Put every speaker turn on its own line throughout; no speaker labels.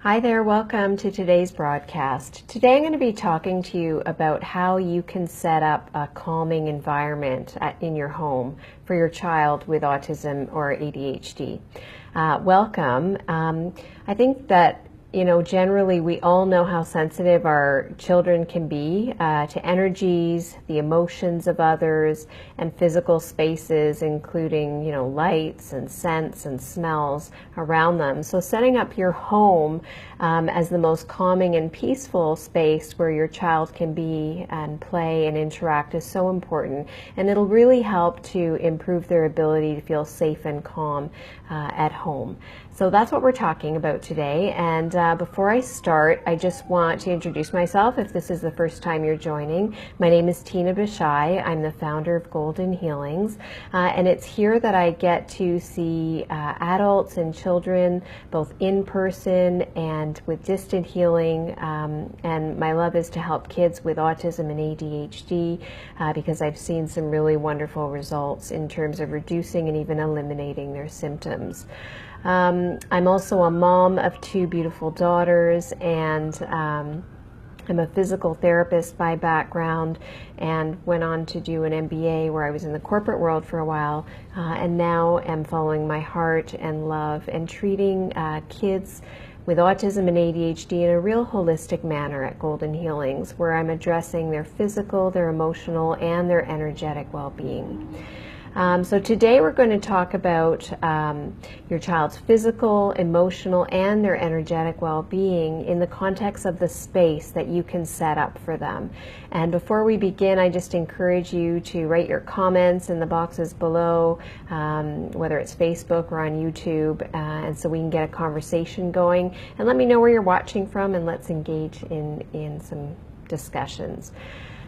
Hi there, welcome to today's broadcast. Today I'm going to be talking to you about how you can set up a calming environment in your home for your child with autism or ADHD. Welcome. I think that generally we all know how sensitive our children can be to energies, the emotions of others, and physical spaces, including, lights and scents and smells around them. So setting up your home as the most calming and peaceful space where your child can be and play and interact is so important. And it'll really help to improve their ability to feel safe and calm at home. So that's what we're talking about today. And before I start, I just want to introduce myself if this is the first time you're joining. My name is Tina Bishai. I'm the founder of Golden Healings. And it's here that I get to see adults and children both in person and with distant healing. And my love is to help kids with autism and ADHD because I've seen some really wonderful results in terms of reducing and even eliminating their symptoms. I'm also a mom of two beautiful daughters, and I'm a physical therapist by background and went on to do an MBA where I was in the corporate world for a while, and now am following my heart and love and treating kids with autism and ADHD in a real holistic manner at Golden Healings, where I'm addressing their physical, their emotional, and their energetic well-being. So today we're going to talk about your child's physical, emotional, and their energetic well-being in the context of the space that you can set up for them. And before we begin, I just encourage you to write your comments in the boxes below, whether it's Facebook or on YouTube, and so we can get a conversation going. And let me know where you're watching from, and let's engage in some discussions.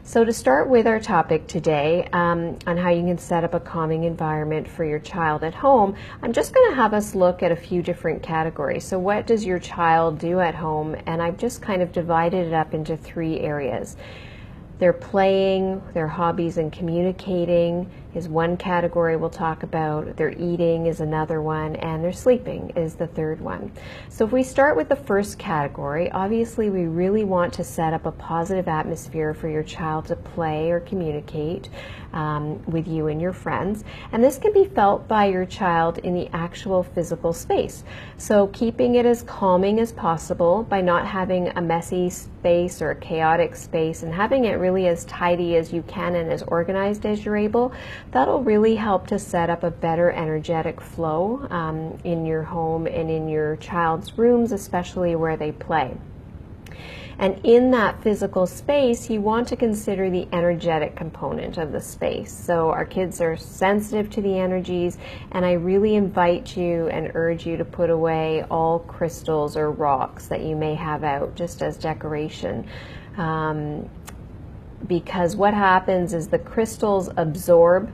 So to start with our topic today on how you can set up a calming environment for your child at home, I'm just going to have us look at a few different categories. So what does your child do at home? And I've just kind of divided it up into three areas. Their playing, their hobbies and communicating is one category we'll talk about. Their eating is another one, and their sleeping is the third one. So if we start with the first category, obviously we really want to set up a positive atmosphere for your child to play or communicate with you and your friends. And this can be felt by your child in the actual physical space. So keeping it as calming as possible by not having a messy space or a chaotic space, and having it really as tidy as you can and as organized as you're able. That'll really help to set up a better energetic flow in your home and in your child's rooms, especially where they play. And in that physical space, you want to consider the energetic component of the space. So our kids are sensitive to the energies, and I really invite you and urge you to put away all crystals or rocks that you may have out just as decoration. Because what happens is the crystals absorb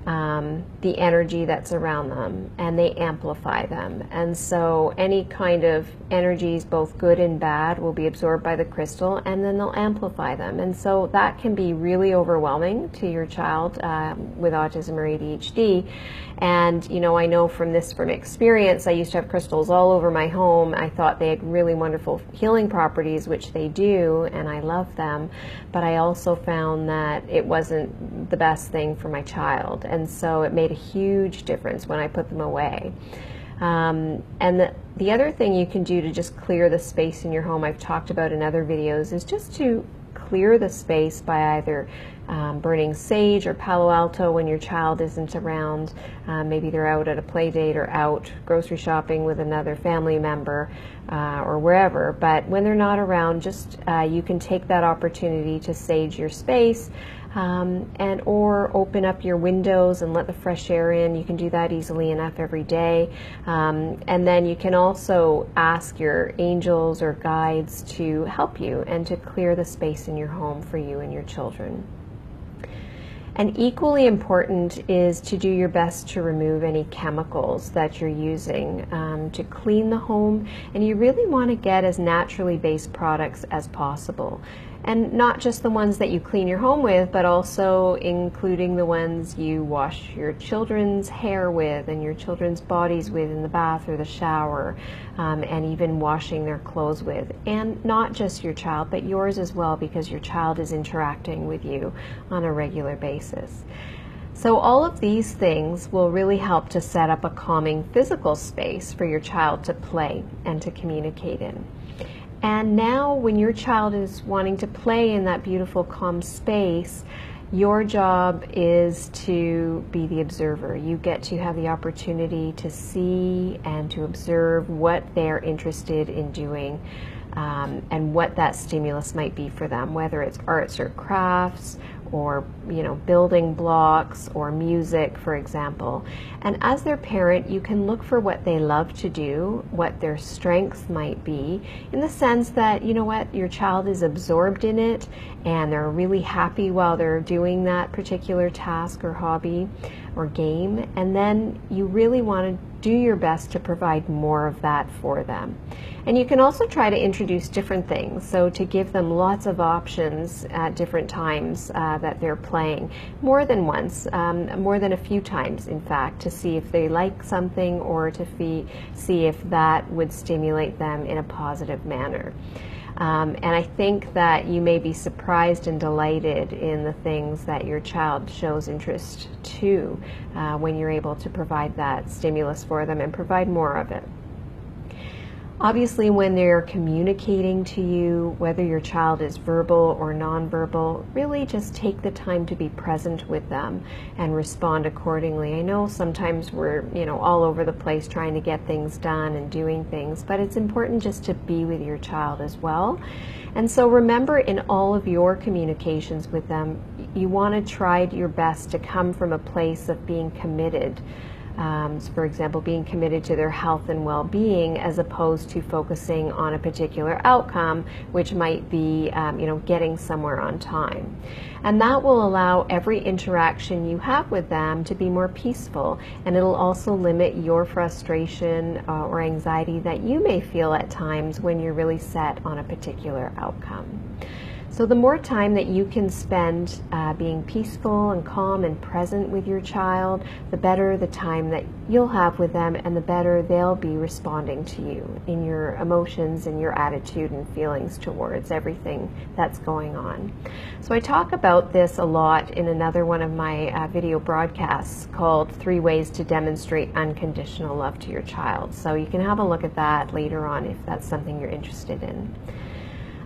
the energy that's around them, and they amplify them. And so any kind of energies, both good and bad, will be absorbed by the crystal, and then they'll amplify them. And so that can be really overwhelming to your child with autism or ADHD. And I know from experience, I used to have crystals all over my home. I thought they had really wonderful healing properties, which they do, and I love them. But I also found that it wasn't the best thing for my child. And so it made a huge difference when I put them away. And the other thing you can do to just clear the space in your home, I've talked about in other videos, is just to clear the space by either burning sage or Palo Alto when your child isn't around. Maybe they're out at a play date or out grocery shopping with another family member or wherever. But when they're not around, just you can take that opportunity to sage your space. Or open up your windows and let the fresh air in. You can do that easily enough every day. And then you can also ask your angels or guides to help you and to clear the space in your home for you and your children. And equally important is to do your best to remove any chemicals that you're using to clean the home. And you really want to get as naturally based products as possible. And not just the ones that you clean your home with, but also including the ones you wash your children's hair with and your children's bodies with in the bath or the shower, and even washing their clothes with. And not just your child, but yours as well, because your child is interacting with you on a regular basis. So all of these things will really help to set up a calming physical space for your child to play and to communicate in. And now when your child is wanting to play in that beautiful calm space, your job is to be the observer. You get to have the opportunity to see and to observe what they're interested in doing, and what that stimulus might be for them, whether it's arts or crafts, or building blocks, or music, for example. And as their parent, you can look for what they love to do, what their strengths might be, in the sense that, your child is absorbed in it and they're really happy while they're doing that particular task or hobby or game. And then you really want to do your best to provide more of that for them. And you can also try to introduce different things, so to give them lots of options at different times that they're playing, more than once, more than a few times in fact, to see if they like something or to see if that would stimulate them in a positive manner. And I think that you may be surprised and delighted in the things that your child shows interest to when you're able to provide that stimulus for them and provide more of it. Obviously, when they're communicating to you, whether your child is verbal or nonverbal, really just take the time to be present with them and respond accordingly. I know sometimes we're, all over the place trying to get things done and doing things, but it's important just to be with your child as well. And so remember, in all of your communications with them, you want to try your best to come from a place of being committed. For example, being committed to their health and well-being, as opposed to focusing on a particular outcome, which might be, getting somewhere on time. And that will allow every interaction you have with them to be more peaceful, and it'll also limit your frustration or anxiety that you may feel at times when you're really set on a particular outcome. So the more time that you can spend being peaceful and calm and present with your child, the better the time that you'll have with them, and the better they'll be responding to you in your emotions and your attitude and feelings towards everything that's going on. So I talk about this a lot in another one of my video broadcasts called 3 Ways to Demonstrate Unconditional Love to Your Child. So you can have a look at that later on if that's something you're interested in.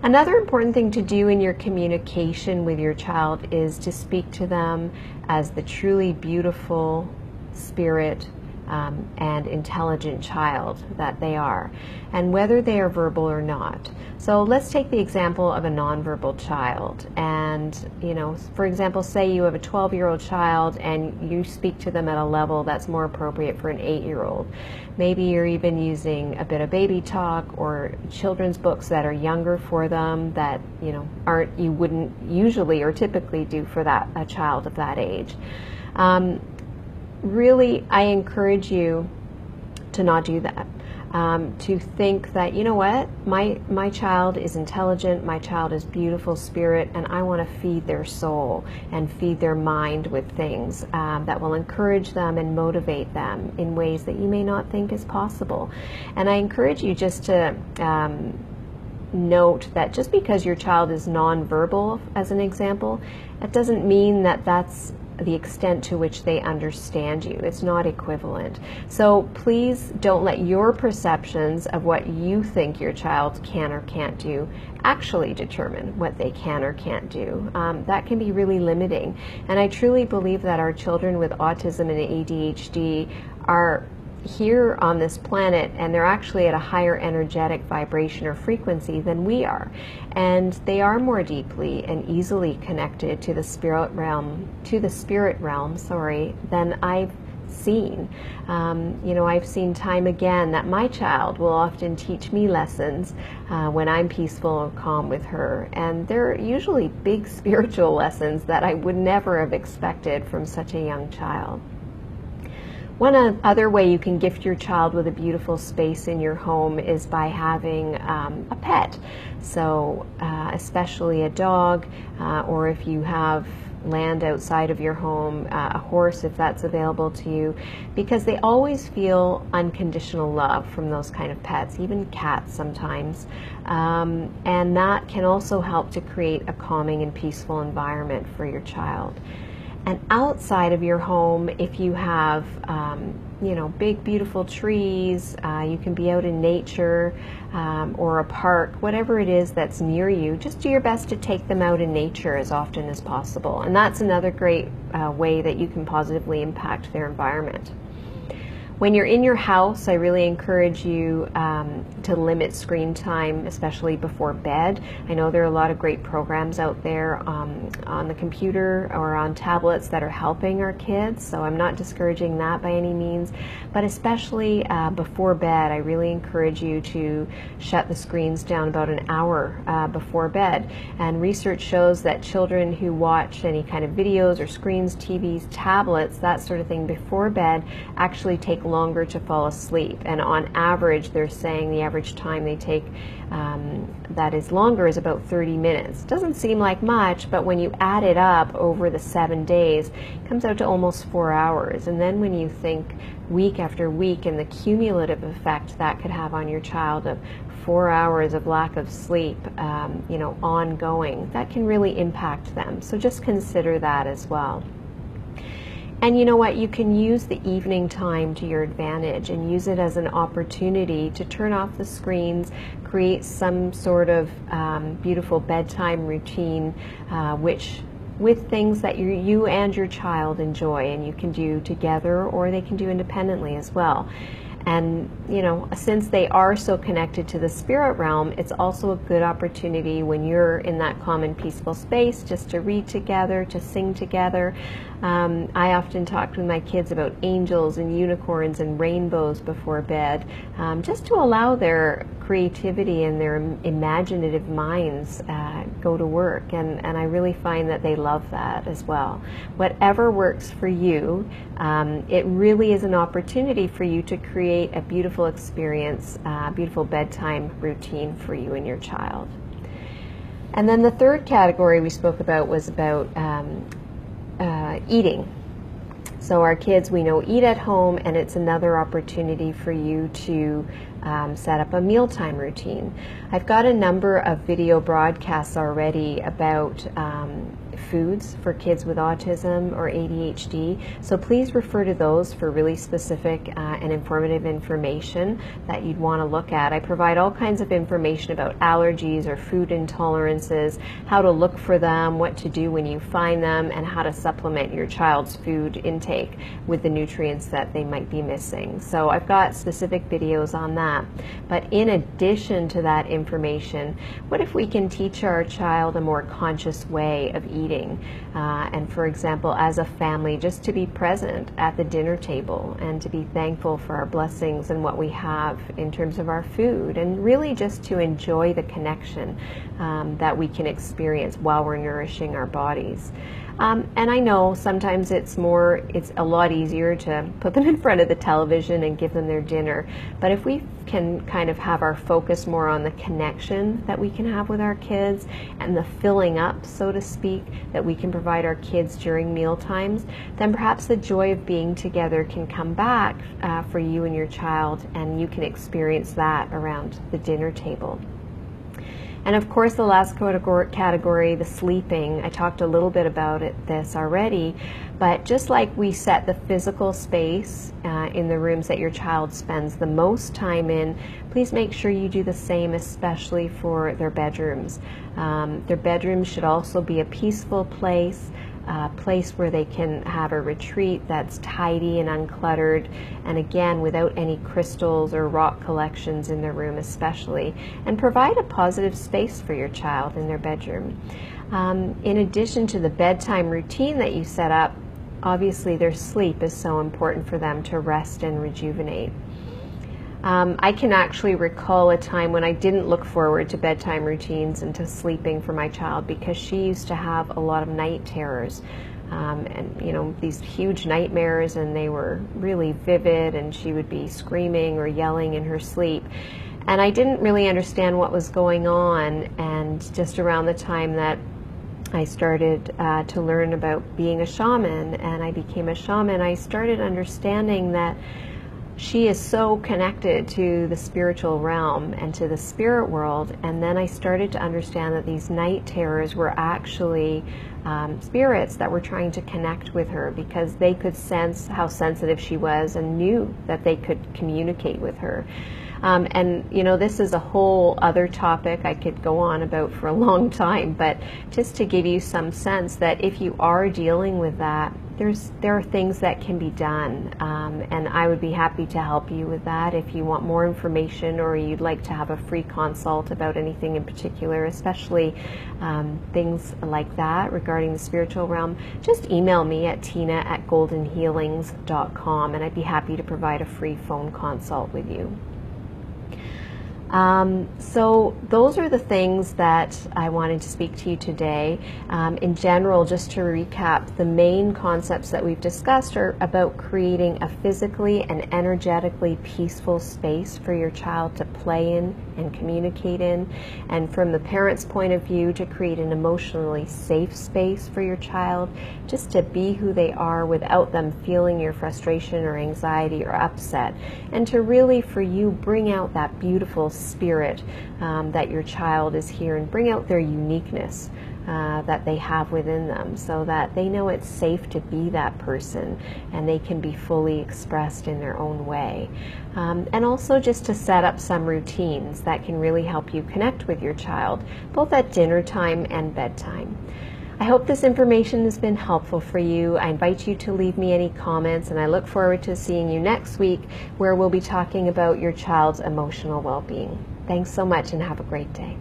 Another important thing to do in your communication with your child is to speak to them as the truly beautiful spirit and intelligent child that they are, and whether they are verbal or not. So let's take the example of a nonverbal child, and for example, say you have a 12-year-old child and you speak to them at a level that's more appropriate for an 8-year-old. Maybe you're even using a bit of baby talk or children's books that are younger for them, that you wouldn't usually or typically do for a child of that age. Really, I encourage you to not do that. To think that, my child is intelligent, my child is beautiful spirit, and I want to feed their soul and feed their mind with things that will encourage them and motivate them in ways that you may not think is possible. And I encourage you just to note that just because your child is nonverbal, as an example, that doesn't mean that that's the extent to which they understand you. It's not equivalent. So please don't let your perceptions of what you think your child can or can't do actually determine what they can or can't do. That can be really limiting. And I truly believe that our children with autism and ADHD are here on this planet, and they're actually at a higher energetic vibration or frequency than we are, and they are more deeply and easily connected to the spirit realm than I've seen. I've seen time again that my child will often teach me lessons when I'm peaceful or calm with her, and they're usually big spiritual lessons that I would never have expected from such a young child. Other way you can gift your child with a beautiful space in your home is by having a pet. So especially a dog, or if you have land outside of your home, a horse if that's available to you, because they always feel unconditional love from those kind of pets, even cats sometimes. And that can also help to create a calming and peaceful environment for your child. And outside of your home, if you have big beautiful trees, you can be out in nature, or a park, whatever it is that's near you, just do your best to take them out in nature as often as possible. And that's another great way that you can positively impact their environment. When you're in your house, I really encourage you to limit screen time, especially before bed. I know there are a lot of great programs out there on the computer or on tablets that are helping our kids, so I'm not discouraging that by any means. But especially before bed, I really encourage you to shut the screens down about an hour before bed. And research shows that children who watch any kind of videos or screens, TVs, tablets, that sort of thing before bed actually take longer to fall asleep. And on average, they're saying the average time they take that is longer is about 30 minutes. Doesn't seem like much, but when you add it up over the 7 days, it comes out to almost 4 hours. And then when you think week after week and the cumulative effect that could have on your child of 4 hours of lack of sleep, ongoing, that can really impact them. So just consider that as well. And you know what, you can use the evening time to your advantage and use it as an opportunity to turn off the screens, create some sort of beautiful bedtime routine, with things that you and your child enjoy, and you can do together or they can do independently as well. And since they are so connected to the spirit realm, it's also a good opportunity when you're in that calm and peaceful space just to read together, to sing together. I often talked with my kids about angels and unicorns and rainbows before bed, just to allow their creativity and their imaginative minds go to work. And I really find that they love that as well. Whatever works for you, it really is an opportunity for you to create a beautiful experience, beautiful bedtime routine for you and your child. And then the third category we spoke about was about eating. So our kids, we know, eat at home, and it's another opportunity for you to set up a mealtime routine. I've got a number of video broadcasts already about foods for kids with autism or ADHD, so please refer to those for really specific and informative information that you'd want to look at. I provide all kinds of information about allergies or food intolerances, how to look for them, what to do when you find them, and how to supplement your child's food intake with the nutrients that they might be missing. So I've got specific videos on that. But in addition to that information, what if we can teach our child a more conscious way of eating? And for example, as a family, just to be present at the dinner table and to be thankful for our blessings and what we have in terms of our food, and really just to enjoy the connection that we can experience while we're nourishing our bodies. And I know sometimes it's a lot easier to put them in front of the television and give them their dinner. But if we can kind of have our focus more on the connection that we can have with our kids and the filling up, so to speak, that we can provide our kids during meal times, then perhaps the joy of being together can come back for you and your child, and you can experience that around the dinner table. And of course, the last category, the sleeping, I talked a little bit about this already, but just like we set the physical space in the rooms that your child spends the most time in, please make sure you do the same, especially for their bedrooms. Their bedrooms should also be a peaceful place, a place where they can have a retreat that's tidy and uncluttered, and again, without any crystals or rock collections in their room especially, and provide a positive space for your child in their bedroom. In addition to the bedtime routine that you set up, obviously their sleep is so important for them to rest and rejuvenate. I can actually recall a time when I didn't look forward to bedtime routines and to sleeping for my child, because she used to have a lot of night terrors. and these huge nightmares, and they were really vivid, and she would be screaming or yelling in her sleep. And I didn't really understand what was going on, and just around the time that I started to learn about being a shaman, and I became a shaman, I started understanding that she is so connected to the spiritual realm and to the spirit world. And then I started to understand that these night terrors were actually spirits that were trying to connect with her, because they could sense how sensitive she was and knew that they could communicate with her. And this is a whole other topic I could go on about for a long time, but just to give you some sense that if you are dealing with that, there are things that can be done, and I would be happy to help you with that. If you want more information, or you'd like to have a free consult about anything in particular, especially things like that regarding the spiritual realm, just email me at tina@goldenhealings.com, and I'd be happy to provide a free phone consult with you. So those are the things that I wanted to speak to you today. In general, just to recap, the main concepts that we've discussed are about creating a physically and energetically peaceful space for your child to play in and communicate in, and from the parent's point of view, to create an emotionally safe space for your child just to be who they are without them feeling your frustration or anxiety or upset, and to really, for you, bring out that beautiful spirit that your child is here, and bring out their uniqueness that they have within them, so that they know it's safe to be that person and they can be fully expressed in their own way. And also just to set up some routines that can really help you connect with your child, both at dinner time and bedtime. I hope this information has been helpful for you. I invite you to leave me any comments, and I look forward to seeing you next week, where we'll be talking about your child's emotional well-being. Thanks so much, and have a great day.